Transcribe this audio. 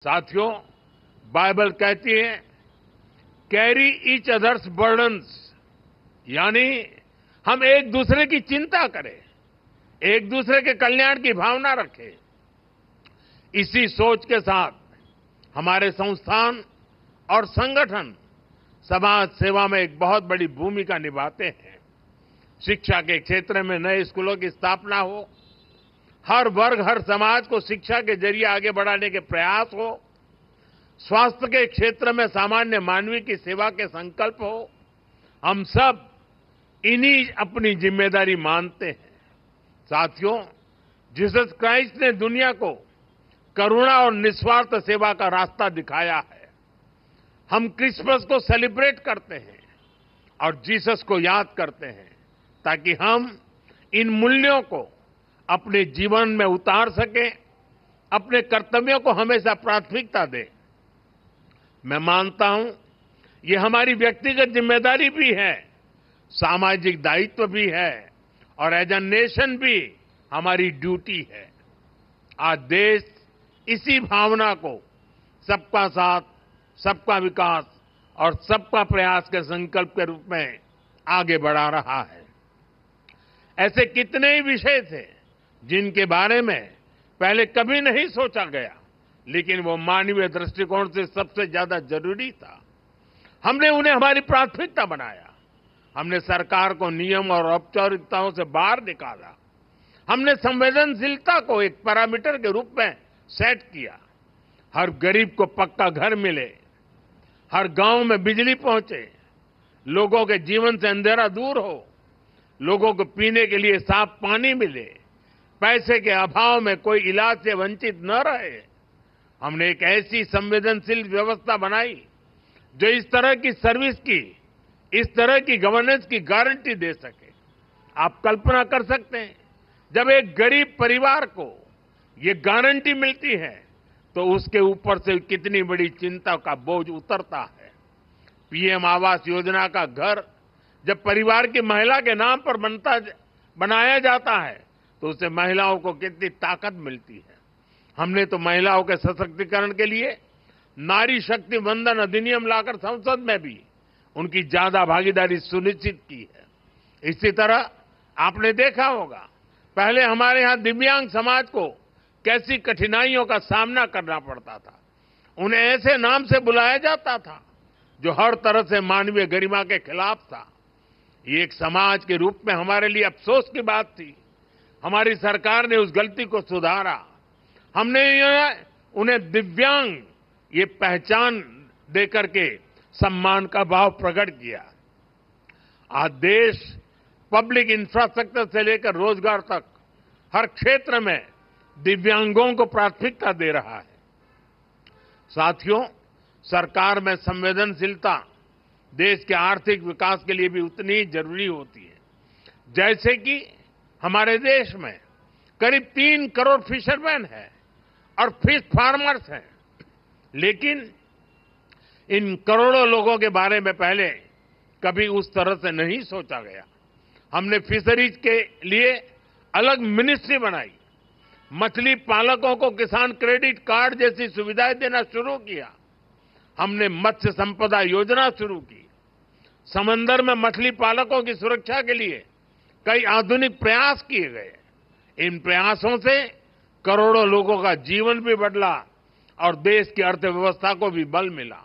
साथियों, बाइबल कहती है कैरी ईच अदर्स बर्डन्स, यानी हम एक दूसरे की चिंता करें, एक दूसरे के कल्याण की भावना रखें। इसी सोच के साथ हमारे संस्थान और संगठन समाज सेवा में एक बहुत बड़ी भूमिका निभाते हैं। शिक्षा के क्षेत्र में नए स्कूलों की स्थापना हो, हर वर्ग हर समाज को शिक्षा के जरिए आगे बढ़ाने के प्रयास हो, स्वास्थ्य के क्षेत्र में सामान्य मानवीय की सेवा के संकल्प हो, हम सब इन्हीं अपनी जिम्मेदारी मानते हैं। साथियों, जीसस क्राइस्ट ने दुनिया को करुणा और निस्वार्थ सेवा का रास्ता दिखाया है। हम क्रिसमस को सेलिब्रेट करते हैं और जीसस को याद करते हैं ताकि हम इन मूल्यों को अपने जीवन में उतार सकें, अपने कर्तव्यों को हमेशा प्राथमिकता दें। मैं मानता हूं ये हमारी व्यक्तिगत जिम्मेदारी भी है, सामाजिक दायित्व भी है और एज अ नेशन भी हमारी ड्यूटी है। आज देश इसी भावना को सबका साथ, सबका विकास और सबका प्रयास के संकल्प के रूप में आगे बढ़ा रहा है। ऐसे कितने ही विषय थे जिनके बारे में पहले कभी नहीं सोचा गया, लेकिन वो मानवीय दृष्टिकोण से सबसे ज्यादा जरूरी था। हमने उन्हें हमारी प्राथमिकता बनाया। हमने सरकार को नियम और औपचारिकताओं से बाहर निकाला। हमने संवेदनशीलता को एक पैरामीटर के रूप में सेट किया। हर गरीब को पक्का घर मिले, हर गांव में बिजली पहुंचे, लोगों के जीवन से अंधेरा दूर हो, लोगों को पीने के लिए साफ पानी मिले, पैसे के अभाव में कोई इलाज से वंचित न रहे। हमने एक ऐसी संवेदनशील व्यवस्था बनाई जो इस तरह की सर्विस की, इस तरह की गवर्नेंस की गारंटी दे सके। आप कल्पना कर सकते हैं, जब एक गरीब परिवार को ये गारंटी मिलती है तो उसके ऊपर से कितनी बड़ी चिंता का बोझ उतरता है। पीएम आवास योजना का घर जब परिवार की महिला के नाम पर बनाया जाता है तो उससे महिलाओं को कितनी ताकत मिलती है। हमने तो महिलाओं के सशक्तिकरण के लिए नारी शक्ति वंदन अधिनियम लाकर संसद में भी उनकी ज्यादा भागीदारी सुनिश्चित की है। इसी तरह आपने देखा होगा, पहले हमारे यहां दिव्यांग समाज को कैसी कठिनाइयों का सामना करना पड़ता था। उन्हें ऐसे नाम से बुलाया जाता था जो हर तरह से मानवीय गरिमा के खिलाफ था। ये एक समाज के रूप में हमारे लिए अफसोस की बात थी। हमारी सरकार ने उस गलती को सुधारा। हमने उन्हें दिव्यांग ये पहचान देकर के सम्मान का भाव प्रकट किया। आज देश पब्लिक इंफ्रास्ट्रक्चर से लेकर रोजगार तक हर क्षेत्र में दिव्यांगों को प्राथमिकता दे रहा है। साथियों, सरकार में संवेदनशीलता देश के आर्थिक विकास के लिए भी उतनी ही जरूरी होती है। जैसे कि हमारे देश में करीब 3 करोड़ फिशरमैन हैं और फिश फार्मर्स हैं, लेकिन इन करोड़ों लोगों के बारे में पहले कभी उस तरह से नहीं सोचा गया। हमने फिशरीज के लिए अलग मिनिस्ट्री बनाई, मछली पालकों को किसान क्रेडिट कार्ड जैसी सुविधाएं देना शुरू किया। हमने मत्स्य संपदा योजना शुरू की। समंदर में मछली पालकों की सुरक्षा के लिए कई आधुनिक प्रयास किए गए। इन प्रयासों से करोड़ों लोगों का जीवन भी बदला और देश की अर्थव्यवस्था को भी बल मिला।